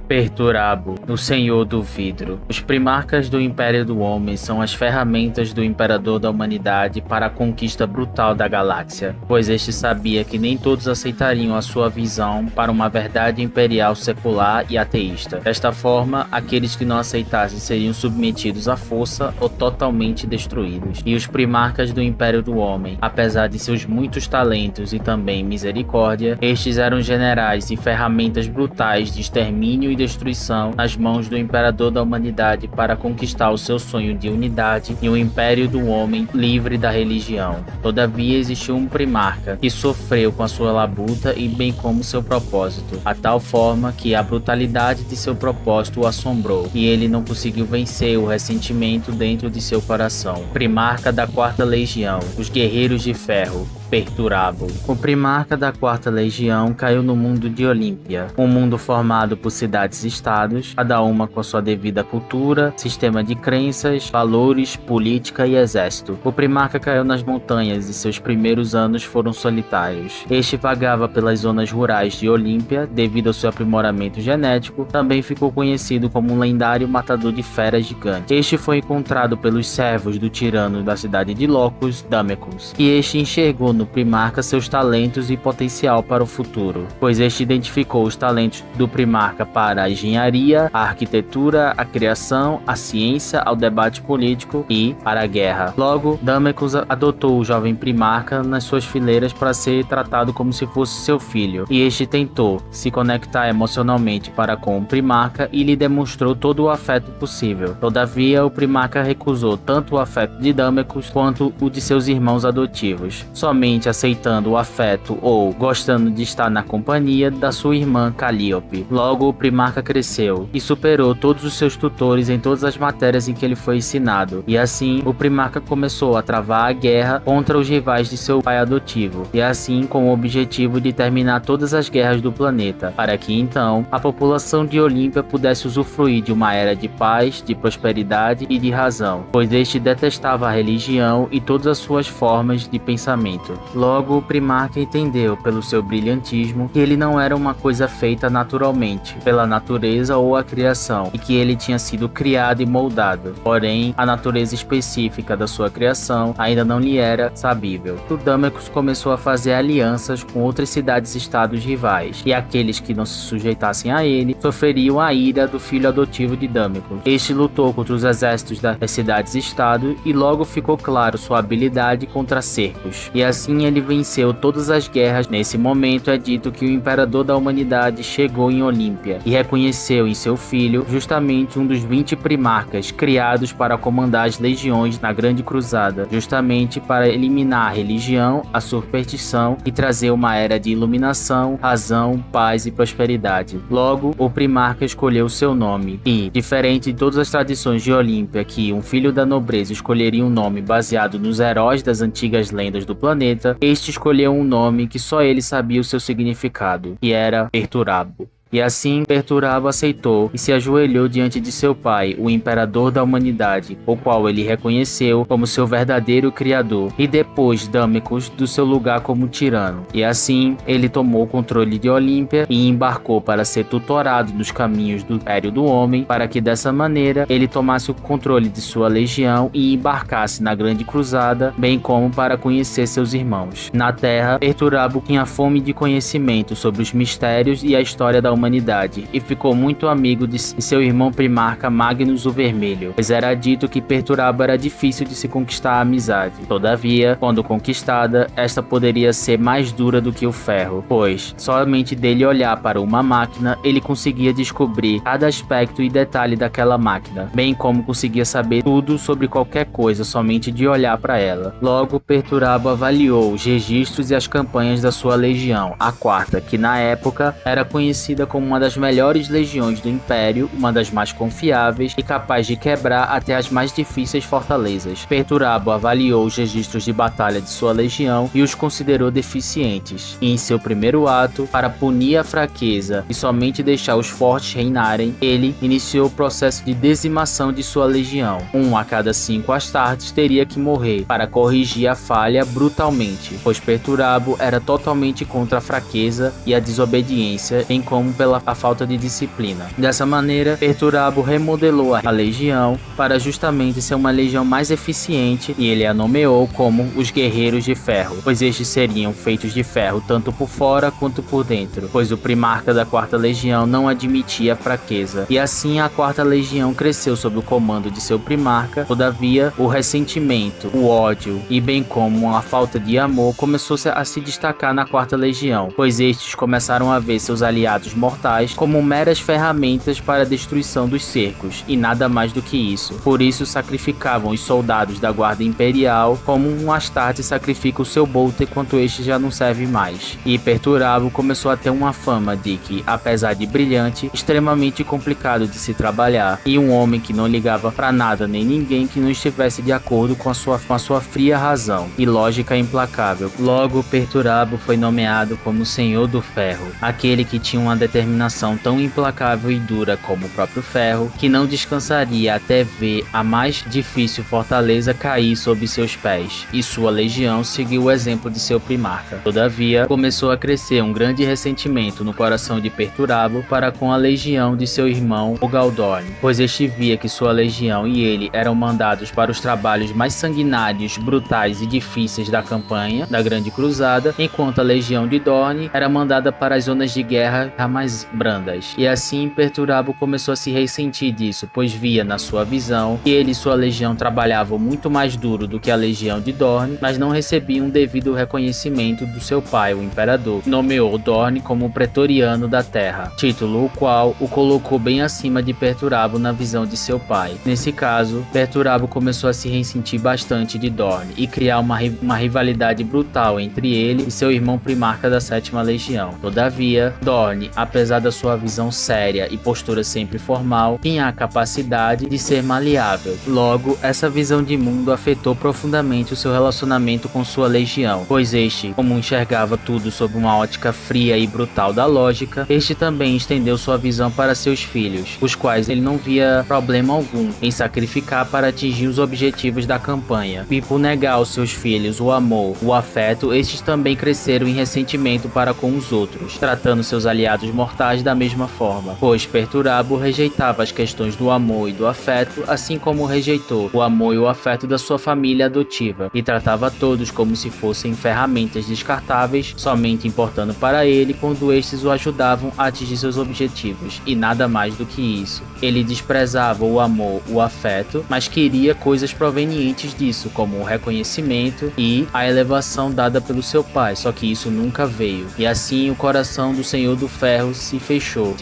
Perturabo, o Senhor do Vidro. Os primarcas do Império do Homem são as ferramentas do Imperador da Humanidade para a conquista brutal da galáxia, pois este sabia que nem todos aceitariam a sua visão para uma verdade imperial secular e ateísta. Desta forma, aqueles que não aceitassem seriam submetidos à força ou totalmente destruídos. E os primarcas do Império do Homem, apesar de seus muitos talentos e também misericórdia, estes eram generais e ferramentas brutais de extermínio e destruição nas mãos do Imperador da Humanidade para conquistar o seu sonho de unidade e um Império do Homem livre da religião. Todavia existiu um primarca que sofreu com a sua labuta e bem como seu propósito, a tal forma que a brutalidade de seu propósito o assombrou e ele não conseguiu vencer o ressentimento dentro de seu coração. Primarca da Quarta Legião, os Guerreiros de Ferro. Perturabo. O primarca da Quarta Legião caiu no mundo de Olímpia, um mundo formado por cidades-estados, cada uma com sua devida cultura, sistema de crenças, valores, política e exército. O primarca caiu nas montanhas e seus primeiros anos foram solitários. Este vagava pelas zonas rurais de Olímpia devido ao seu aprimoramento genético, também ficou conhecido como um lendário matador de feras gigante. Este foi encontrado pelos servos do tirano da cidade de Locus, Damecus, e este enxergou no primarca seus talentos e potencial para o futuro, pois este identificou os talentos do primarca para a engenharia, a arquitetura, a criação, a ciência, ao debate político e para a guerra. Logo, Damecus adotou o jovem primarca nas suas fileiras para ser tratado como se fosse seu filho, e este tentou se conectar emocionalmente para com o primarca e lhe demonstrou todo o afeto possível. Todavia, o primarca recusou tanto o afeto de Damecus quanto o de seus irmãos adotivos, somente aceitando o afeto ou gostando de estar na companhia da sua irmã Calliope. Logo, o primarca cresceu e superou todos os seus tutores em todas as matérias em que ele foi ensinado, e assim o primarca começou a travar a guerra contra os rivais de seu pai adotivo, e assim com o objetivo de terminar todas as guerras do planeta, para que então a população de Olímpia pudesse usufruir de uma era de paz, de prosperidade e de razão, pois este detestava a religião e todas as suas formas de pensamento. Logo, o primarca entendeu pelo seu brilhantismo que ele não era uma coisa feita naturalmente, pela natureza ou a criação, e que ele tinha sido criado e moldado. Porém, a natureza específica da sua criação ainda não lhe era sabível. O Damecus começou a fazer alianças com outras cidades-estados rivais, e aqueles que não se sujeitassem a ele sofreriam a ira do filho adotivo de Damecus. Este lutou contra os exércitos das cidades-estado e logo ficou claro sua habilidade contra cercos, e assim ele venceu todas as guerras. Nesse momento é dito que o Imperador da Humanidade chegou em Olímpia e reconheceu em seu filho justamente um dos 20 primarcas criados para comandar as legiões na Grande Cruzada, justamente para eliminar a religião, a superstição e trazer uma era de iluminação, razão, paz e prosperidade. Logo, o primarca escolheu seu nome e, diferente de todas as tradições de Olímpia que um filho da nobreza escolheria um nome baseado nos heróis das antigas lendas do planeta, este escolheu um nome que só ele sabia o seu significado, que era Perturabo. E assim, Perturabo aceitou e se ajoelhou diante de seu pai, o Imperador da Humanidade, o qual ele reconheceu como seu verdadeiro criador, e depois Damecus do seu lugar como tirano. E assim, ele tomou o controle de Olímpia e embarcou para ser tutorado nos caminhos do Império do Homem, para que dessa maneira ele tomasse o controle de sua legião e embarcasse na Grande Cruzada, bem como para conhecer seus irmãos. Na Terra, Perturabo tinha fome de conhecimento sobre os mistérios e a história da humanidade, e ficou muito amigo de seu irmão primarca Magnus o Vermelho, pois era dito que Perturabo era difícil de se conquistar a amizade. Todavia, quando conquistada, esta poderia ser mais dura do que o ferro, pois somente dele olhar para uma máquina, ele conseguia descobrir cada aspecto e detalhe daquela máquina, bem como conseguia saber tudo sobre qualquer coisa somente de olhar para ela. Logo, Perturabo avaliou os registros e as campanhas da sua legião, a quarta, que na época era conhecida como uma das melhores legiões do Império, uma das mais confiáveis e capaz de quebrar até as mais difíceis fortalezas. Perturabo avaliou os registros de batalha de sua legião e os considerou deficientes, e em seu primeiro ato, para punir a fraqueza e somente deixar os fortes reinarem, ele iniciou o processo de dizimação de sua legião. A cada 5 Astartes teria que morrer para corrigir a falha brutalmente, pois Perturabo era totalmente contra a fraqueza e a desobediência, bem como pela a falta de disciplina. Dessa maneira, Perturabo remodelou a legião para justamente ser uma legião mais eficiente e ele a nomeou como os Guerreiros de Ferro, pois estes seriam feitos de ferro tanto por fora quanto por dentro, pois o primarca da Quarta Legião não admitia fraqueza, e assim a Quarta Legião cresceu sob o comando de seu primarca. Todavia, o ressentimento, o ódio e bem como a falta de amor começou a se destacar na Quarta Legião, pois estes começaram a ver seus aliados mortais como meras ferramentas para a destruição dos cercos, e nada mais do que isso. Por isso sacrificavam os soldados da Guarda Imperial como um Astarte sacrifica o seu bolter quando este já não serve mais. E Perturabo começou a ter uma fama de que, apesar de brilhante, extremamente complicado de se trabalhar, e um homem que não ligava para nada nem ninguém que não estivesse de acordo com a sua fria razão e lógica implacável. Logo, Perturabo foi nomeado como Senhor do Ferro, aquele que tinha uma determinação tão implacável e dura como o próprio ferro, que não descansaria até ver a mais difícil fortaleza cair sob seus pés, e sua legião seguiu o exemplo de seu primarca. Todavia, começou a crescer um grande ressentimento no coração de Perturabo para com a legião de seu irmão, o Galdorn, pois este via que sua legião e ele eram mandados para os trabalhos mais sanguinários, brutais e difíceis da campanha da Grande Cruzada, enquanto a legião de Dorne era mandada para as zonas de guerra mais brandas. E assim Perturabo começou a se ressentir disso, pois via na sua visão que ele e sua legião trabalhavam muito mais duro do que a legião de Dorne, mas não recebiam um devido reconhecimento do seu pai, o imperador, que nomeou Dorne como pretoriano da terra, título o qual o colocou bem acima de Perturabo na visão de seu pai. Nesse caso, Perturabo começou a se ressentir bastante de Dorne e criar uma rivalidade brutal entre ele e seu irmão primarca da Sétima Legião. Todavia, Dorne, apesar da sua visão séria e postura sempre formal, tinha a capacidade de ser maleável. Logo, essa visão de mundo afetou profundamente o seu relacionamento com sua legião, pois este, como enxergava tudo sob uma ótica fria e brutal da lógica, este também estendeu sua visão para seus filhos, os quais ele não via problema algum em sacrificar para atingir os objetivos da campanha. E por negar aos seus filhos o amor, o afeto, estes também cresceram em ressentimento para com os outros, tratando seus aliados mortais da mesma forma, pois Perturabo rejeitava as questões do amor e do afeto, assim como rejeitou o amor e o afeto da sua família adotiva, e tratava todos como se fossem ferramentas descartáveis, somente importando para ele quando estes o ajudavam a atingir seus objetivos, e nada mais do que isso. Ele desprezava o amor, o afeto, mas queria coisas provenientes disso, como o reconhecimento e a elevação dada pelo seu pai, só que isso nunca veio. E assim o coração do Senhor do Ferro se fechou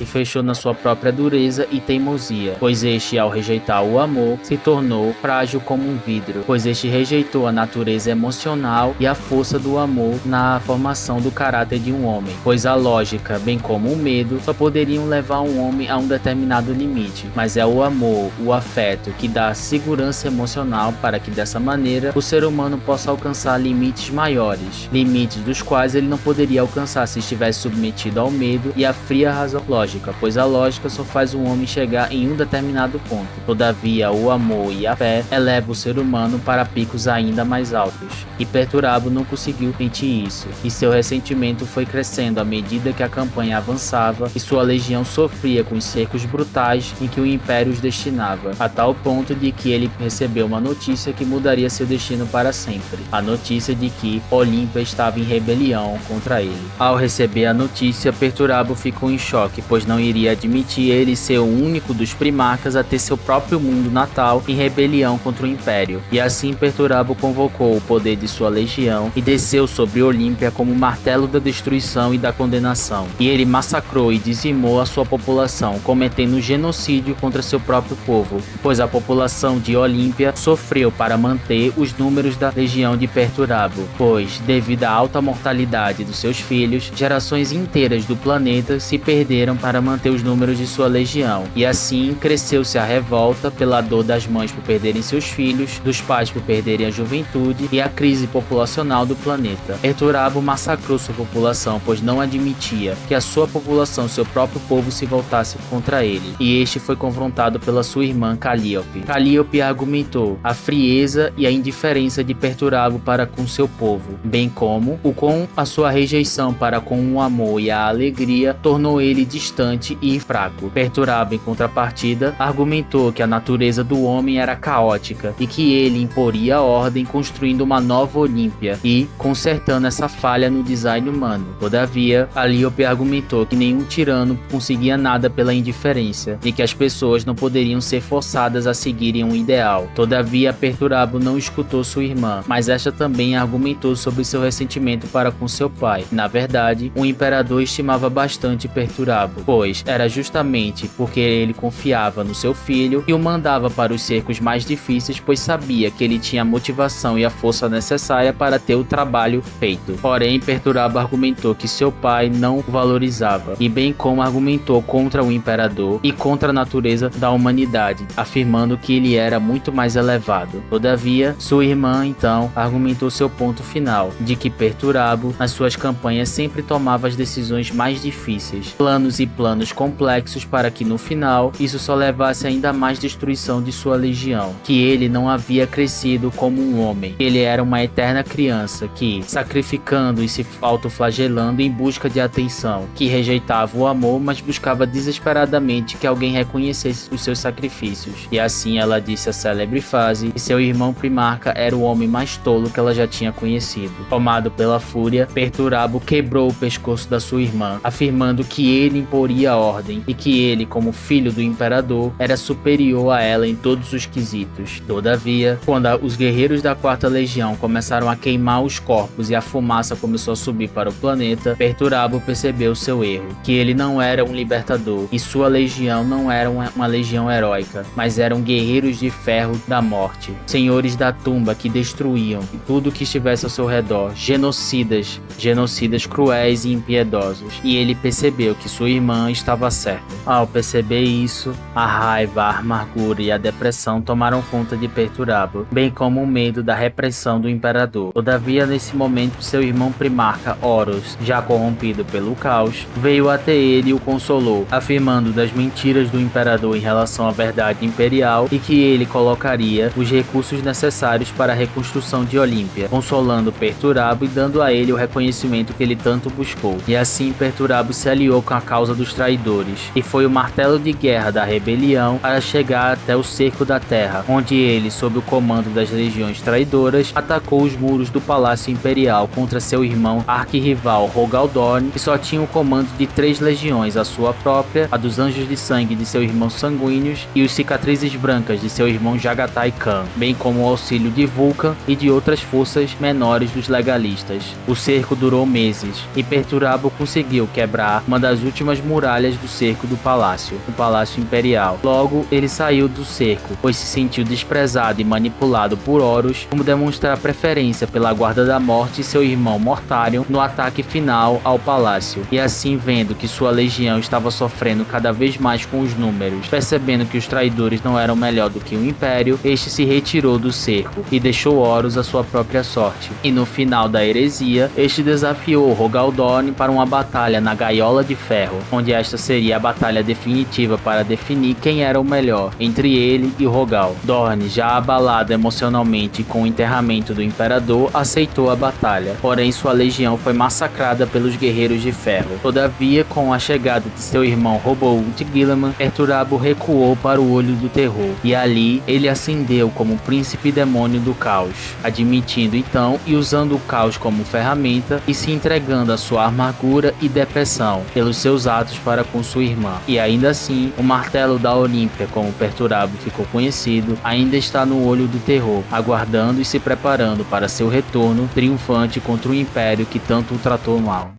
na sua própria dureza e teimosia, pois este, ao rejeitar o amor, se tornou frágil como um vidro, pois este rejeitou a natureza emocional e a força do amor na formação do caráter de um homem, pois a lógica, bem como o medo, só poderiam levar um homem a um determinado limite, mas é o amor, o afeto, que dá segurança emocional para que dessa maneira o ser humano possa alcançar limites maiores, limites dos quais ele não poderia alcançar se estivesse submetido ao medo e à fria razão lógica, pois a lógica só faz um homem chegar em um determinado ponto. Todavia, o amor e a fé eleva o ser humano para picos ainda mais altos, e Perturabo não conseguiu sentir isso, e seu ressentimento foi crescendo à medida que a campanha avançava e sua legião sofria com os cercos brutais em que o Império os destinava, a tal ponto de que ele recebeu uma notícia que mudaria seu destino para sempre, a notícia de que Olímpia estava em rebelião contra ele. Ao receber a notícia, Perturabo ficou em choque, pois não iria admitir ele ser o único dos primarcas a ter seu próprio mundo natal em rebelião contra o Império, e assim Perturabo convocou o poder de sua legião e desceu sobre Olímpia como o martelo da destruição e da condenação, e ele massacrou e dizimou a sua população, cometendo um genocídio contra seu próprio povo, pois a população de Olímpia sofreu para manter os números da legião de Perturabo, pois, devido à alta mortalidade dos seus filhos, gerações inteiras do planeta se perderam para manter os números de sua legião, e assim cresceu-se a revolta pela dor das mães por perderem seus filhos, dos pais por perderem a juventude e a crise populacional do planeta. Perturabo massacrou sua população, pois não admitia que a sua população, seu próprio povo, se voltasse contra ele, e este foi confrontado pela sua irmã Calliope. Calliope argumentou a frieza e a indiferença de Perturabo para com seu povo, bem como com a sua rejeição para com o amor e a alegria tornou ele distante e fraco. Perturabo, em contrapartida, argumentou que a natureza do homem era caótica e que ele imporia a ordem construindo uma nova Olímpia e consertando essa falha no design humano. Todavia, Alíope argumentou que nenhum tirano conseguia nada pela indiferença e que as pessoas não poderiam ser forçadas a seguirem um ideal. Todavia, Perturabo não escutou sua irmã, mas esta também argumentou sobre seu ressentimento para com seu pai. Na verdade, o imperador estimava bastante Perturabo, pois era justamente porque ele confiava no seu filho e o mandava para os cercos mais difíceis, pois sabia que ele tinha a motivação e a força necessária para ter o trabalho feito. Porém, Perturabo argumentou que seu pai não o valorizava, e bem como argumentou contra o imperador e contra a natureza da humanidade, afirmando que ele era muito mais elevado. Todavia, sua irmã então argumentou seu ponto final, de que Perturabo, nas suas campanhas, sempre tomava as decisões mais difíceis, planos e planos complexos para que no final isso só levasse ainda mais destruição de sua legião, que ele não havia crescido como um homem, ele era uma eterna criança que, sacrificando e se autoflagelando em busca de atenção, que rejeitava o amor, mas buscava desesperadamente que alguém reconhecesse os seus sacrifícios. E assim ela disse a célebre frase que seu irmão Primarca era o homem mais tolo que ela já tinha conhecido. Tomado pela fúria, Perturabo quebrou o pescoço da sua irmã, afirmando que ele imporia a ordem e que ele, como filho do imperador, era superior a ela em todos os quesitos. Todavia, quando os guerreiros da Quarta Legião começaram a queimar os corpos e a fumaça começou a subir para o planeta, Perturabo percebeu seu erro, que ele não era um libertador e sua legião não era uma legião heróica, mas eram guerreiros de ferro da morte, senhores da tumba que destruíam tudo que estivesse ao seu redor, genocidas cruéis e impiedosos. E ele percebeu que sua irmã estava certa. Ao perceber isso, a raiva, a amargura e a depressão tomaram conta de Perturabo, bem como o medo da repressão do imperador. Todavia, nesse momento, seu irmão Primarca, Horus, já corrompido pelo caos, veio até ele e o consolou, afirmando das mentiras do imperador em relação à verdade imperial e que ele colocaria os recursos necessários para a reconstrução de Olímpia, consolando Perturabo e dando a ele o reconhecimento que ele tanto buscou. E assim Perturabo se aliou com a causa dos traidores, e foi o martelo de guerra da rebelião para chegar até o cerco da terra, onde ele, sob o comando das legiões traidoras, atacou os muros do Palácio Imperial contra seu irmão arquirrival Rogaldorn, que só tinha o comando de 3 legiões, a sua própria, a dos Anjos de Sangue de seu irmão Sanguíneos e os Cicatrizes Brancas de seu irmão Jagatai Khan, bem como o auxílio de Vulcan e de outras forças menores dos legalistas. O cerco durou meses, e Perturabo conseguiu quebrar uma das últimas muralhas do cerco do palácio, o Palácio Imperial. Logo, ele saiu do cerco, pois se sentiu desprezado e manipulado por Horus, como demonstrar preferência pela Guarda da Morte e seu irmão Mortarion no ataque final ao palácio. E assim, vendo que sua legião estava sofrendo cada vez mais com os números, percebendo que os traidores não eram melhor do que o Império, este se retirou do cerco e deixou Horus à sua própria sorte. E no final da heresia, este desafiou Rogaldorn para uma batalha na Gaiola de Ferro, onde esta seria a batalha definitiva para definir quem era o melhor entre ele e Rogal. Dorne, já abalado emocionalmente com o enterramento do imperador, aceitou a batalha, porém sua legião foi massacrada pelos guerreiros de ferro. Todavia, com a chegada de seu irmão Roboute Guilliman, Perturabo recuou para o Olho do Terror, e ali ele ascendeu como príncipe demônio do caos, admitindo então e usando o caos como ferramenta e se entregando à sua amargura e depressão pelos seus atos para com sua irmã. E ainda assim, o martelo da Olímpia, como Perturabo ficou conhecido, ainda está no Olho do Terror, aguardando e se preparando para seu retorno triunfante contra o Império que tanto o tratou mal.